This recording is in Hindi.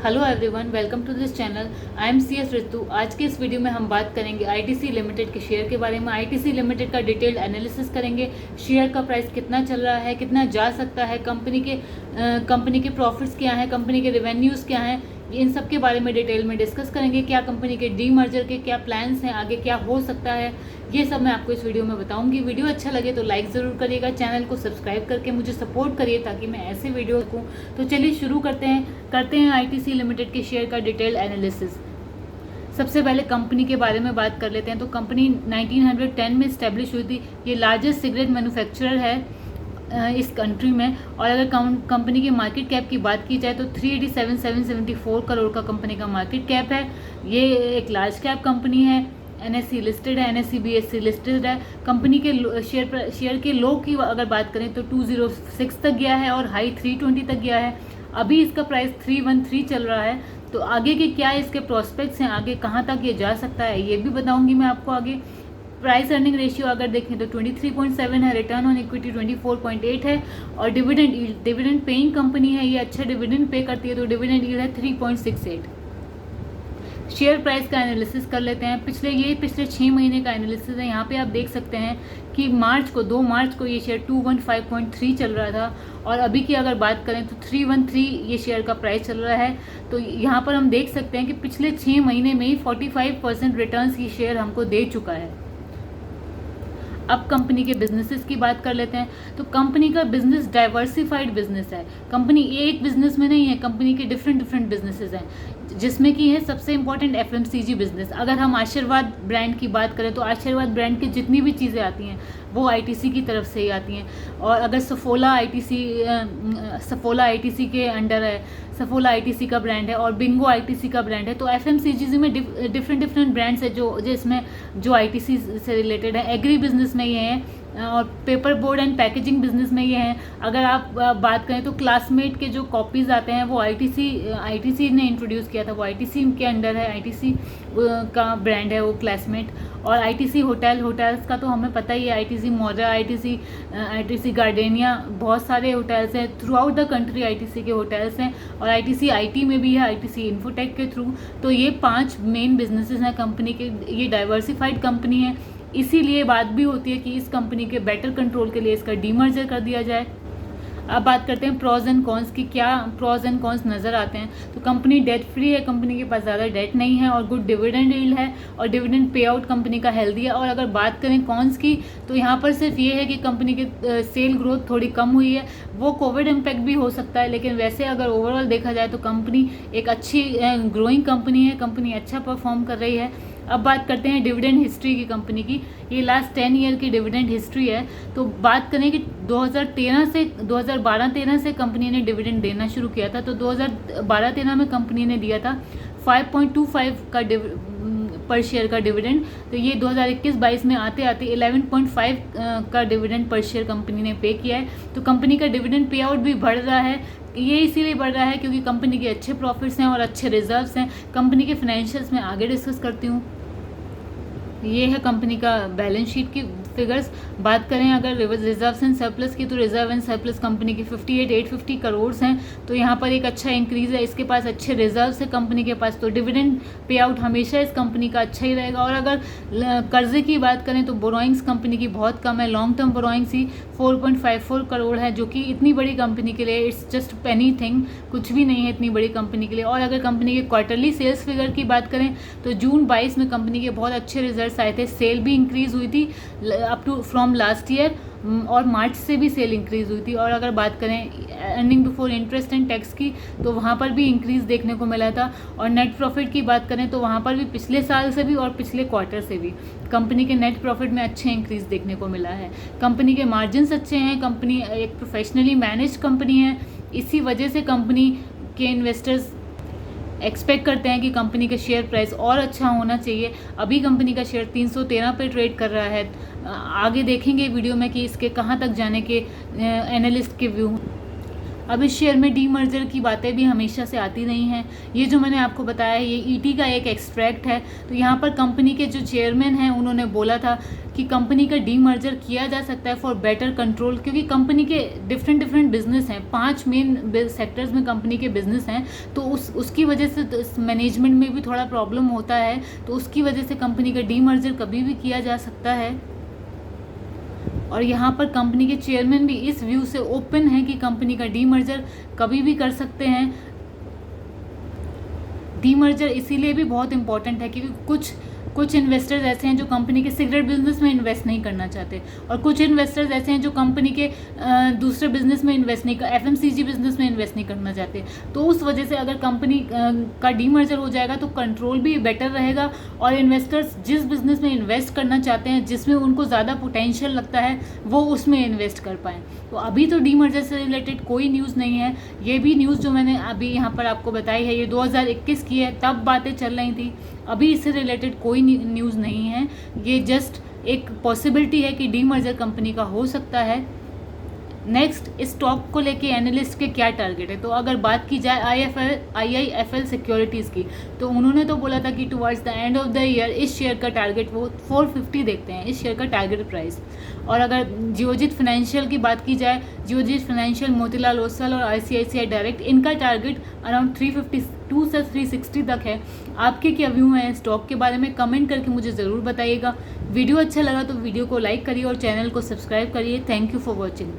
Hello everyone, welcome to this channel. I am C S Ritu. आज के इस वीडियो में हम बात करेंगे आईटीसी लिमिटेड के शेयर के बारे में। आईटीसी लिमिटेड का डिटेल्ड एनालिसिस करेंगे। शेयर का प्राइस कितना चल रहा है, कितना जा सकता है, कंपनी के प्रॉफिट्स क्या हैं, कंपनी के रेवेन्यूज़ क्या हैं, इन सब के बारे में डिटेल में डिस्कस करेंगे। क्या कंपनी के डी मर्जर के क्या प्लान्स हैं, आगे क्या हो सकता है, ये सब मैं आपको इस वीडियो में बताऊंगी। वीडियो अच्छा लगे तो लाइक ज़रूर करिएगा, चैनल को सब्सक्राइब करके मुझे सपोर्ट करिए ताकि मैं ऐसे वीडियो दूँ। तो चलिए शुरू करते हैं आईटीसी लिमिटेड के शेयर का डिटेल एनालिसिस। सबसे पहले कंपनी के बारे में बात कर लेते हैं। तो कंपनी 1910 में इस्टेब्लिश हुई थी। ये लार्जेस्ट सिगरेट मैन्युफैक्चरर है इस कंट्री में। और अगर कंपनी की मार्केट कैप की बात की जाए तो 387,774 करोड़ का कंपनी का मार्केट कैप है। ये एक लार्ज कैप कंपनी है, एनएससी लिस्टेड है, एनएससी बीएससी लिस्टेड है। कंपनी के शेयर के लो की अगर बात करें तो 206 तक गया है और हाई 320 तक गया है। अभी इसका प्राइस 313 चल रहा है। तो आगे के क्या इसके प्रोस्पेक्ट्स हैं, आगे कहाँ तक ये जा सकता है, ये भी बताऊंगी मैं आपको आगे। प्राइस अर्निंग रेशियो अगर देखें तो 23.7 है, रिटर्न ऑन इक्विटी 24.8 है। और डिविडेंड पेइंग कंपनी है, ये अच्छा डिविडेंड पे करती है, तो डिविडेंड यील्ड है 3.68। शेयर प्राइस का एनालिसिस कर लेते हैं। पिछले 6 महीने का एनालिसिस है। यहाँ पे आप देख सकते हैं कि 2 मार्च को ये शेयर 215.3 चल रहा था और अभी की अगर बात करें तो 313 ये शेयर का प्राइस चल रहा है। तो यहाँ पर हम देख सकते हैं कि पिछले 6 महीने में ही 45% रिटर्न्स ये शेयर हमको दे चुका है। अब कंपनी के बिजनेसेस की बात कर लेते हैं। तो कंपनी का बिजनेस डाइवर्सिफाइड बिजनेस है। कंपनी एक बिजनेस में नहीं है, कंपनी के डिफरेंट बिजनेसेस हैं, जिसमें कि है सबसे इंपॉर्टेंट एफएमसीजी बिजनेस। अगर हम आशीर्वाद ब्रांड की बात करें तो आशीर्वाद ब्रांड की जितनी भी चीज़ें आती हैं वो आईटीसी की तरफ से ही आती हैं। और अगर सफोला आईटीसी के अंडर है, सफोला आईटीसी का ब्रांड है और बिंगो आईटीसी का ब्रांड है। तो एफएमसीजी में डिफरेंट ब्रांड्स है जो आईटीसी से रिलेटेड है। एग्री बिजनेस में ये है और paper board and packaging business में ये हैं। अगर आप बात करें तो क्लासमेट के जो कॉपीज़ आते हैं वो आईटीसी ने इंट्रोड्यूस किया था, वो आईटीसी के अंडर है। आईटीसी का ब्रांड है वो क्लासमेट। और आईटीसी होटल्स का तो हमें पता ही है, आईटीसी मौजा, आईटीसी गार्डेनिया, बहुत सारे होटल्स हैं through out the country. ITC के होटल्स हैं और आईटीसी आईटी में भी है, आईटीसी इन्फोटेक के थ्रू। तो ये 5 मेन बिजनेसेस हैं कंपनी के। ये डाइवर्सिफाइड कंपनी है, इसीलिए बात भी होती है कि इस कंपनी के बेटर कंट्रोल के लिए इसका डीमर्जर कर दिया जाए। अब बात करते हैं प्रॉज एंड कॉन्स की। क्या प्रॉज एंड कॉन्स नज़र आते हैं? तो कंपनी डेट फ्री है, कंपनी के पास ज़्यादा डेट नहीं है और गुड डिविडेंड यील्ड है और डिविडेंड पे आउट कंपनी का हेल्दी है। और अगर बात करें कॉन्स की तो यहाँ पर सिर्फ ये है कि कंपनी के सेल ग्रोथ थोड़ी कम हुई है। वो कोविड इम्पैक्ट भी हो सकता है, लेकिन वैसे अगर ओवरऑल देखा जाए तो कंपनी एक अच्छी ग्रोइंग कंपनी है, कंपनी अच्छा परफॉर्म कर रही है। अब बात करते हैं डिविडेंड हिस्ट्री की कंपनी की। ये लास्ट 10 ईयर की डिविडेंड हिस्ट्री है। तो बात करें कि 2012-13 से कंपनी ने डिविडेंड देना शुरू किया था। तो 2012-13 में कंपनी ने दिया था 5.25 का पर शेयर का डिविडेंड। तो ये 2021-22 में आते 11.5 का डिविडेंड पर शेयर कंपनी ने पे किया है। तो कंपनी का डिविडेंड पे आउट भी बढ़ रहा है। ये इसीलिए बढ़ रहा है क्योंकि कंपनी के अच्छे प्रॉफिट्स हैं और अच्छे रिजर्व्स हैं। कंपनी के फाइनेंशियल्स में आगे डिस्कस करती हूँ। ये है कंपनी का बैलेंस शीट की फिगर्स। बात करें अगर रिजर्व्स एंड सरप्लस की तो रिजर्व एंड सरप्लस कंपनी की 58,850 करोड़ हैं। तो यहाँ पर एक अच्छा इंक्रीज़ है, इसके पास अच्छे रिजर्व्स है कंपनी के पास। तो डिविडेंड पे आउट हमेशा इस कंपनी का अच्छा ही रहेगा। और अगर कर्जे की बात करें तो बोरोइंग्स कंपनी की बहुत कम है। लॉन्ग टर्म बोरोइंग्स ही 4.54 करोड़ है, जो कि इतनी बड़ी कंपनी के लिए इट्स जस्ट पेनी थिंग, कुछ भी नहीं है इतनी बड़ी कंपनी के लिए। और अगर कंपनी के क्वार्टरली सेल्स फिगर की बात करें तो जून 22 में कंपनी के बहुत अच्छे रिजल्ट्स आए थे। सेल भी इंक्रीज़ हुई थी up to from last year और मार्च से भी सेल इंक्रीज़ हुई थी। और अगर बात करें earning before interest and tax की तो वहाँ पर भी इंक्रीज़ देखने को मिला था। और नेट प्रॉफिट की बात करें तो वहाँ पर भी पिछले साल से भी और पिछले क्वार्टर से भी कंपनी के नेट प्रॉफिट में अच्छे इंक्रीज़ देखने को मिला है। कंपनी के मार्जिन्स अच्छे हैं। कंपनी एक प्रोफेशनली मैनेज कंपनी है। इसी वजह से कंपनी के इन्वेस्टर्स एक्सपेक्ट करते हैं कि कंपनी का शेयर प्राइस और अच्छा होना चाहिए। अभी कंपनी का शेयर 313 पे ट्रेड कर रहा है। आगे देखेंगे वीडियो में कि इसके कहाँ तक जाने के एनालिस्ट के व्यू। अब इस शेयर में डी मर्जर की बातें भी हमेशा से आती रही हैं। ये जो मैंने आपको बताया है ये ईटी का एक एक्सट्रैक्ट है। तो यहाँ पर कंपनी के जो चेयरमैन हैं उन्होंने बोला था कि कंपनी का डीमर्जर किया जा सकता है फॉर बेटर कंट्रोल, क्योंकि कंपनी के डिफरेंट बिजनेस हैं, 5 मेन सेक्टर्स में कंपनी के बिजनेस हैं, तो उसकी वजह से मैनेजमेंट में भी थोड़ा प्रॉब्लम होता है, तो उसकी वजह से कंपनी का डीमर्जर कभी भी किया जा सकता है। और यहाँ पर कंपनी के चेयरमैन भी इस व्यू से ओपन है कि कंपनी का डीमर्जर कभी भी कर सकते हैं। डीमर्जर इसीलिए भी बहुत इंपॉर्टेंट है क्योंकि कुछ इन्वेस्टर्स ऐसे हैं जो कंपनी के सिगरेट बिजनेस में इन्वेस्ट नहीं करना चाहते, और कुछ इन्वेस्टर्स ऐसे हैं जो कंपनी के दूसरे बिजनेस में इन्वेस्ट नहीं, एफएमसीजी बिजनेस में इन्वेस्ट नहीं करना चाहते। तो उस वजह से अगर कंपनी का डीमर्जर हो जाएगा तो कंट्रोल भी बेटर रहेगा, और इन्वेस्टर्स जिस बिजनेस में इन्वेस्ट करना चाहते हैं, जिसमें उनको ज़्यादा पोटेंशियल लगता है, वो उसमें इन्वेस्ट कर पाएँ। तो अभी तो डीमर्जर से रिलेटेड कोई न्यूज़ नहीं है। ये भी न्यूज़ जो मैंने अभी यहाँ पर आपको बताई है, ये 2021 की है, तब बातें चल रही थी। अभी इससे रिलेटेड कोई न्यूज़ नहीं है, ये जस्ट एक पॉसिबिलिटी है कि डीमर्जर कंपनी का हो सकता है। नेक्स्ट, स्टॉक को लेके एनालिस्ट के क्या टारगेट है। तो अगर बात की जाए IIFL सिक्योरिटीज़ की, तो उन्होंने तो बोला था कि towards the end of the year इस शेयर का टारगेट वो 450 देखते हैं, इस शेयर का टारगेट प्राइस। और अगर जियोजित फाइनेंशियल की बात की जाए, जियोजित फाइनेंशियल, मोतीलाल ओसवाल और ICICI डायरेक्ट, इनका टारगेट अराउंड 352 से 360 तक है। आपके क्या व्यू हैं स्टॉक के बारे में, कमेंट करके मुझे ज़रूर बताइएगा। वीडियो अच्छा लगा तो वीडियो को लाइक करिए और चैनल को सब्सक्राइब करिए। Thank you for watching.